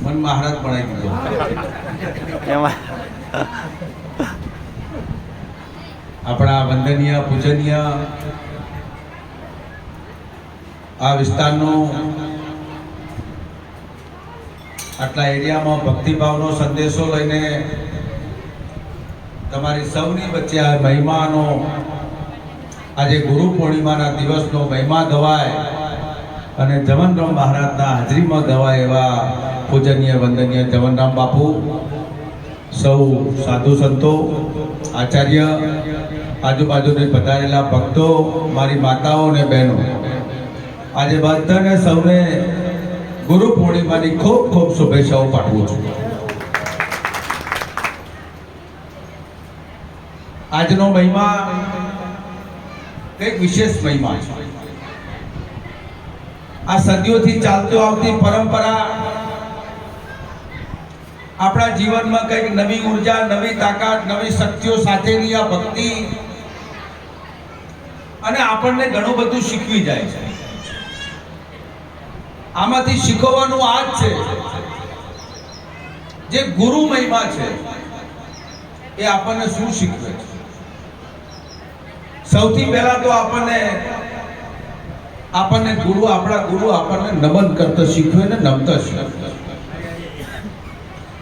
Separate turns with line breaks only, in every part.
મન મહારાજ બનાવી દીધો
એમાં
આપણા વંદનીય પૂજનીય આ વિસ્તારનો આટલા એરિયામાં ભક્તિભાવનો સંદેશો લઈને તમારી સૌની વચ્ચે આ મહિમાનો આજે ગુરુ પૂર્ણિમાના દિવસનો મહિમા ગવાય અને જવનરામ મહારાજના હાજરીમાં ગવાય એવા પૂજનીય વંદનીય જવનરામ બાપુ, સૌ સાધુ સંતો, આચાર્ય, આજુબાજુને પધારેલા ભક્તો, મારી માતાઓ અને બહેનો, આજે બધાને સૌને ગુરુ પૂર્ણિમાની ખૂબ ખૂબ શુભેચ્છાઓ પાઠવું છું. આજનો મહિમા કંઈક વિશેષ મહિમા છે. આ સદીઓથી ચાલતી આવતી પરંપરા આપણા જીવનમાં કંઈક નવી ઉર્જા, નવી તાકાત, નવી શક્તિઓ સાથેની આ ભક્તિ અને આપણને ઘણું બધું શીખવી જાય છે. આમાંથી શીખવાનું આ જ છે જે ગુરુ મહિમા છે એ આપણને શું શીખવે છે. સૌથી પહેલા તો આપણને ગુરુ, આપણા ગુરુ આપણને નમન કરતા શીખવે ને નમતા શીખવે.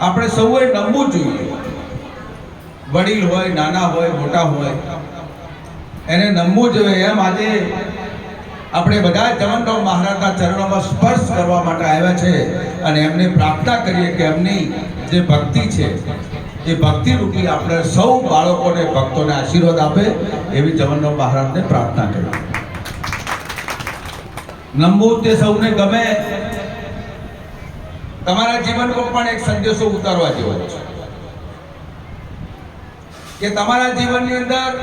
આપણે સૌએ નમવું જોઈએ. વડીલ હોય, નાના હોય, મોટા હોય, એને નમવું જોઈએ. એમ આજે આપણે બધા જવનરામ મહારાજના ચરણોમાં સ્પર્શ કરવા માટે આવ્યા છે અને એમને પ્રાર્થના કરીએ કે એમની જે ભક્તિ છે એ ભક્તિ રૂપી આપણે સૌ બાળકોને, ભક્તોને આશીર્વાદ આપે એવી જવનરામ મહારાજને પ્રાર્થના કરીએ. નમવું તે સૌને ગમે. તમારા જીવનમાં પણ એક સંદેશો ઉતારવા જેવો છે કે તમારા જીવનની અંદર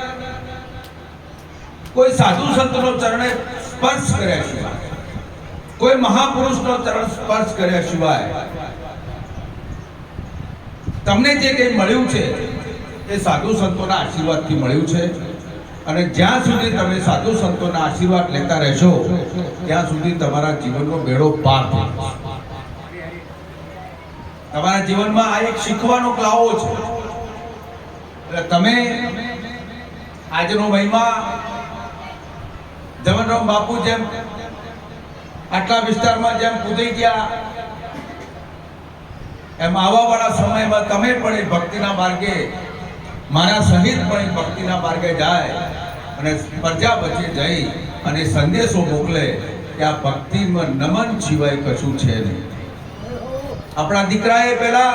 કોઈ સાધુ સંતનો ચરણે સ્પર્શ કર્યા સિવાય, કોઈ મહાપુરુષનો ચરણ સ્પર્શ કર્યા સિવાય તમને જે કંઈ મળ્યું છે એ સાધુ સંતોના આશીર્વાદથી મળ્યું છે. અને જ્યાં સુધી તમે સાધુ સંતોના આશીર્વાદ લેતા રહેશો ત્યાં સુધી તમારા જીવનનો બેડો પાર થશે. તમારા જીવનમાં આ એક શીખવાનો ક્લાવો છે. એટલે તમે આજનો મહિમા જવનરામ બાપુ જેમ આટલા વિસ્તારમાં જેમ કૂદી ગયા એમ આવવાવાળા સમયમાં તમે પણ એ ભક્તિના માર્ગે, મારા સહિત પણ એ ભક્તિના માર્ગે જાય અને પ્રજા વચ્ચે જઈ અને સંદેશો મોકલે કે આ ભક્તિમાં નમન સિવાય કશું છે નહીં. આપણા દીકરાએ પહેલા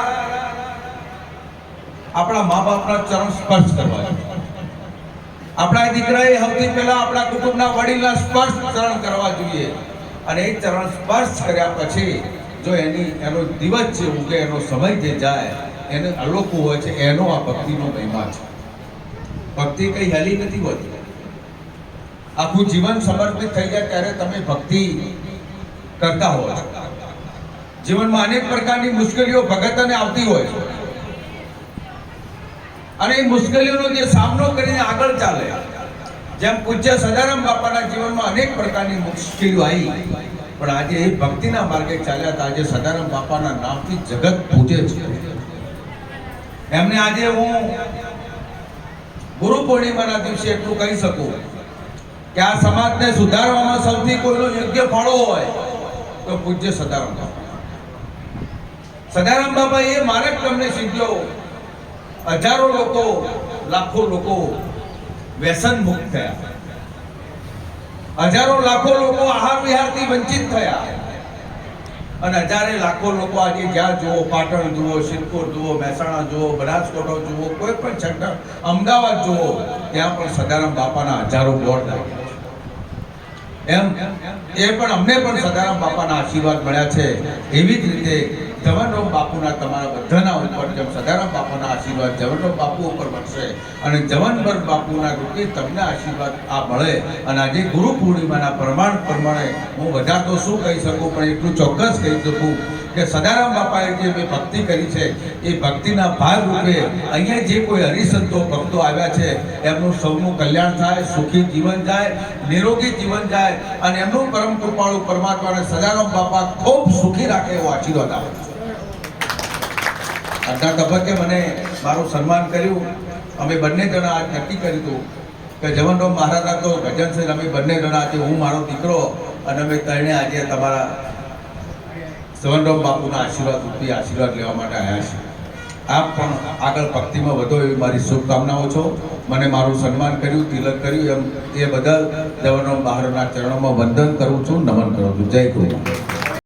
આપણા મા બાપના ચરણ સ્પર્શ કરવા જોઈએ. આપણા દીકરાએ સૌથી પહેલા આપણા કુટુંબના વડીલના સ્પર્શ ચરણ કરવા જોઈએ. અને એ ચરણ સ્પર્શ કર્યા પછી જો એનો દિવસ છે ઉગે, એનો સમય જે જાય એને અલોકું હોય છે, એનો આ ભક્તિનો મહિમા છે. ભક્તિ કઈ હેલી નથી હોતી. આખું જીવન સમર્પિત થઈ જાય ત્યારે તમે ભક્તિ કરતા હો છો. જીવનમાં અનેક પ્રકારની મુશ્કેલીઓ ભગતને આવતી હોય છે અને એ મુશ્કેલીઓનો જે સામનો કરીને આગળ ચાલે, જેમ પૂજ્ય સદારામ બાપાના જીવનમાં અનેક પ્રકારની મુશ્કેલીઓ આવી પણ આજે એ ભક્તિના માર્ગે ચાલ્યા હતા. આજે સદારામ બાપાના નામથી જગત પૂજે છે. એમને આજે હું ગુરુ પૂર્ણિમાના દિવસે એટલું કહી શકું કે આ સમાજને સુધારવામાં સૌથી કોઈનો યોગ્ય ફાળો હોય તો પૂજ્ય સદારામ બાપા. સદારામ બાપા એ માર્ગ તમને શીખ્યો. હજારો લોકો, લાખો લોકો વ્યસન મુક્ત થયા. હજારો લાખો લોકો આહાર વિહારથી વંચિત થયા અને હજારે લાખો લોકો આજે જ્યાં જુઓ, પાટણ જુઓ, સિદ્ધપુર જુઓ, મહેસાણા જુઓ, બનાસકાંઠા જુઓ, કોઈ પણ સેક્ટર, અમદાવાદ જુઓ, ત્યાં પણ સદારામ બાપાના હજારો બોર્ડ લાગ્યા છે. એમ એ પણ અમને પણ સદારામ બાપાના આશીર્વાદ મળ્યા છે. એવી જ રીતે જવનરામ બાપુના તમારા બધાના ઉપર જેમ સદારામ બાપાના આશીર્વાદ જવનરામ બાપુ ઉપર મળશે અને જવનભર બાપુના રૂપે તમને આશીર્વાદ આ મળે. અને આજે ગુરુ પૂર્ણિમાના પ્રમાણે હું બધા તો શું કહી શકું પણ એટલું ચોક્કસ કહી શકું કે સદારામ બાપાએ જે મેં ભક્તિ કરી છે એ ભક્તિના ભાગ રૂપે અહીંયા જે કોઈ હરિસંતો ભક્તો આવ્યા છે એમનું સૌનું કલ્યાણ થાય, સુખી જીવન જાય, નિરોગી જીવન જાય અને એમનું પરમ કૃપાળુ પરમાત્માને સદારામ બાપા ખૂબ સુખી રાખે એવો આશીર્વાદ આપે છે. આજના તબક્કે મને મારું સન્માન કર્યું. અમે બંને જણા આજ નક્કી કર્યું હતું કે જવનરામ મહારાજના તો ભજન છે, અમે બંને જણા આજે હું મારો દીકરો અને અમે ત્રણે આજે તમારા જવનરામ બાપુના આશીર્વાદ રૂપી આશીર્વાદ લેવા માટે આવ્યા છીએ. આપ પણ આગળ ભક્તિમાં વધો એવી મારી શુભકામનાઓ છો. મને મારું સન્માન કર્યું, તિલક કર્યું, એમ એ બદલ જવનરામ મહારાજના ચરણોમાં વંદન કરું છું, નમન કરું છું. જય ગુરુ.